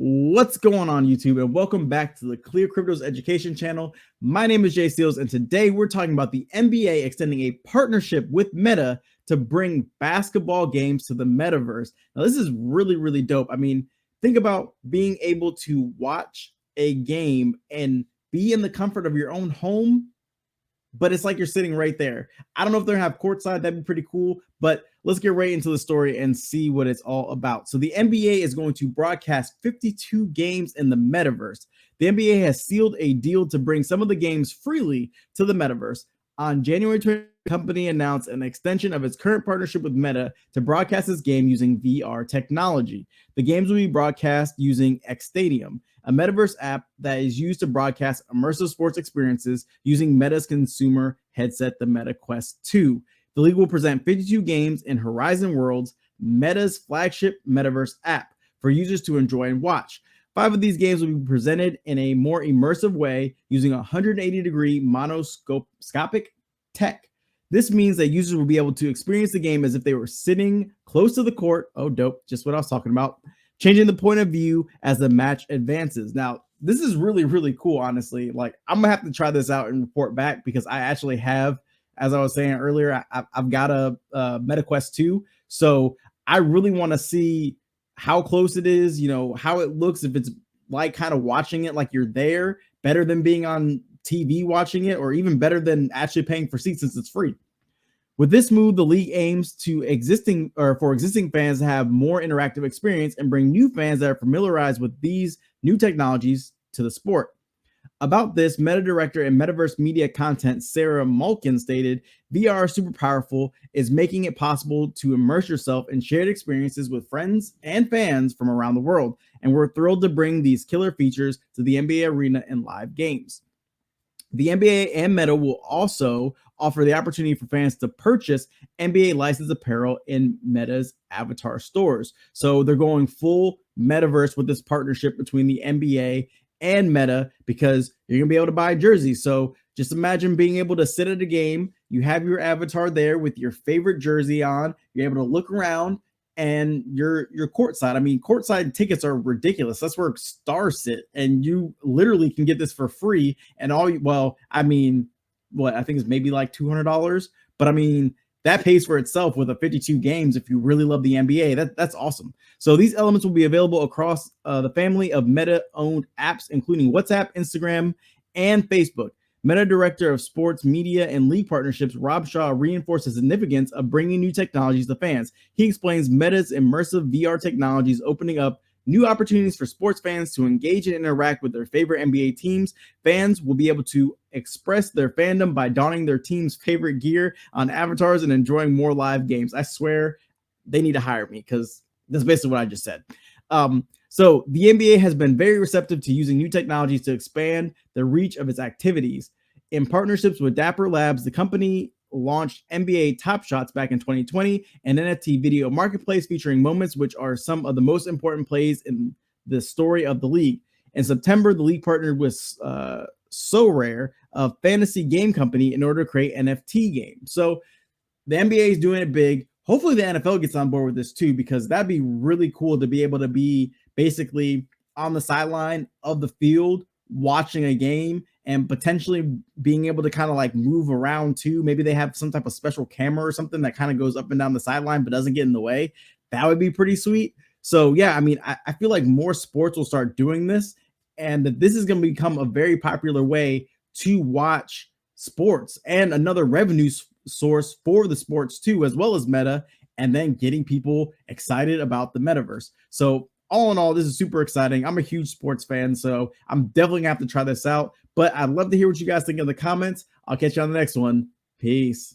What's going on, YouTube? And welcome back to the ClearCryptos education channel. My name is Jay Seals, and today we're talking about the NBA extending a partnership with Meta to bring basketball games to the Metaverse. Now, this is really, really dope. I mean, think about being able to watch a game and be in the comfort of your own home, but it's like you're sitting right there. I don't know if they're gonna have courtside. That'd be pretty cool, but let's get right into the story and see what it's all about. So the NBA is going to broadcast 52 games in the Metaverse. The NBA has sealed a deal to bring some of the games freely to the Metaverse. On January 20th, the company announced an extension of its current partnership with Meta to broadcast this game using VR technology. The games will be broadcast using X Stadium, a Metaverse app that is used to broadcast immersive sports experiences using Meta's consumer headset, the Meta Quest 2. The league will present 52 games in Horizon Worlds, Meta's flagship Metaverse app, for users to enjoy and watch. 5 of these games will be presented in a more immersive way using 180-degree monoscopic tech. This means that users will be able to experience the game as if they were sitting close to the court. Oh, dope. Just what I was talking about. Changing the point of view as the match advances. Now, this is really, really cool, honestly. Like, I'm going to have to try this out and report back because I actually have, as I was saying earlier, I've got a Meta Quest 2. So I really want to see how close it is, you know, how it looks, if it's like kind of watching it like you're there, better than being on TV watching it, or even better than actually paying for seats since it's free. With this move, the league aims to existing fans to have more interactive experience and bring new fans that are familiarized with these new technologies to the sport. About this, Meta Director and Metaverse Media Content Sarah Malkin stated, VR super powerful, is making it possible to immerse yourself in shared experiences with friends and fans from around the world, and we're thrilled to bring these killer features to the NBA arena and live games. The NBA and Meta will also offer the opportunity for fans to purchase NBA licensed apparel in Meta's avatar stores. So they're going full Metaverse with this partnership between the NBA and Meta, because you're gonna be able to buy jerseys. So just imagine being able to sit at a game, you have your avatar there with your favorite jersey on, you're able to look around, and you're courtside. I mean, courtside tickets are ridiculous. That's where stars sit, and you literally can get this for free. And I mean, what I think is maybe like $200, but I mean, that pays for itself with a 52 games. If you really love the NBA, that's awesome. So these elements will be available across the family of Meta-owned apps, including WhatsApp, Instagram, and Facebook. Meta Director of Sports, Media, and League Partnerships, Rob Shaw, reinforced the significance of bringing new technologies to fans. He explains Meta's immersive VR technologies opening up new opportunities for sports fans to engage and interact with their favorite NBA teams. Fans will be able to express their fandom by donning their team's favorite gear on avatars and enjoying more live games. I swear they need to hire me, because that's basically what I just said. So the NBA has been very receptive to using new technologies to expand the reach of its activities. In partnerships with Dapper Labs, the company launched NBA Top Shots back in 2020, an NFT video marketplace featuring moments which are some of the most important plays in the story of the league. In September, the league partnered with So Rare, a fantasy game company, in order to create NFT games. So the NBA is doing it big. Hopefully the NFL gets on board with this too, because that'd be really cool to be able to be basically on the sideline of the field watching a game and potentially being able to kind of like move around too. Maybe they have some type of special camera or something that kind of goes up and down the sideline but doesn't get in the way. That would be pretty sweet. So yeah, I mean, I feel like more sports will start doing this, and that this is going to become a very popular way to watch sports and another revenue source for the sports too, as well as Meta, and then getting people excited about the Metaverse. So all in all, this is super exciting. I'm a huge sports fan, so I'm definitely gonna have to try this out, but I'd love to hear what you guys think in the comments. I'll catch you on the next one. Peace.